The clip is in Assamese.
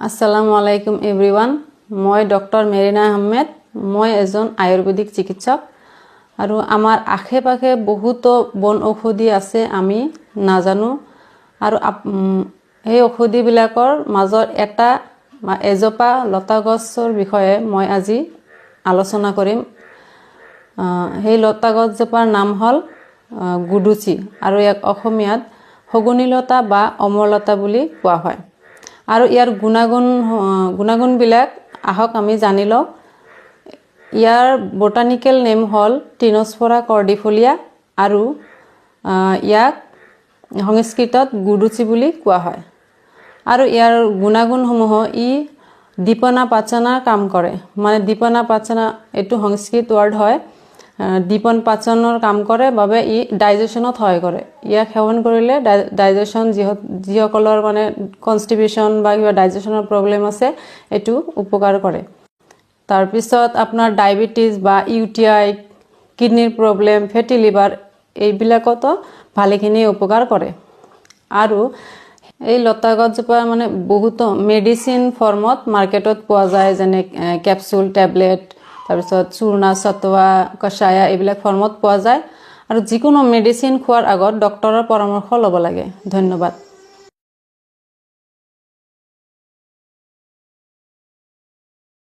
আসসালামু আলাইকুম এভৰিৱান মই ডক্টৰ মেৰিনা আহমেদ মই এজন আয়ুৰ্বেদিক চিকিৎসক আৰু আমাৰ আশে-পাশে বহুতো বন ঔষধি আছে আমি নাজানো আৰু এই ঔষধিবিলাকৰ মাজৰ এটা এজোপা লতা গছৰ বিষয়ে মই আজি আলোচনা কৰিম সেই লতা গছজোপাৰ নাম হ'ল গুডুচি আৰু ইয়াক অসমীয়াত শগুনীলতা বা অমৰলতা বুলি কোৱা হয় আৰু ইয়াৰ গুণাগুণ বিলাক আহক আমি জানি লওঁ ইয়াৰ বটানিক্যাল নেম হল টিনোস্পোৰা কৰ্ডিফোলিয়া আৰু ইয়াক সংস্কৃতত গুডুচি বুলি কোৱা হয় আৰু ইয়াৰ গুণাগুণসমূহ ই দীপনা পাচনা কাম কৰে মানে দীপনা পাচনা এটো সংস্কৃত ওয়াৰ্ড হয় দীপন পাচনৰ কাম কৰে বাবে ই ডাইজেশনত হয় কৰে ইয়াক সেৱন কৰিলে ডাইজেশন যিসকলৰ মানে কনস্টিপেশন বা কিবা ডাইজেশনৰ প্ৰবলেম আছে এটো উপকাৰ কৰে তাৰ পিছত আপোনাৰ ডায়াবেটিস বা ইউটিআই কিডনিৰ প্ৰবলেম ফেটি লিভাৰ এইবিলাকতো ভালেখিনি উপকাৰ কৰে আৰু এই লতা গছজোপা মানে বহুত মেডিসিন ফৰ্মত মাৰ্কেটত পোৱা যায় যেনে ক্যাপসুল ট্যাবলেট তাৰপিছত চূৰ্ণা সতৱা কষায়া এইবিলাক ফৰ্মত পোৱা যায় আৰু যিকোনো মেডিসিন খোৱাৰ আগত ডক্টৰৰ পৰামৰ্শ ল'ব লাগে ধন্যবাদ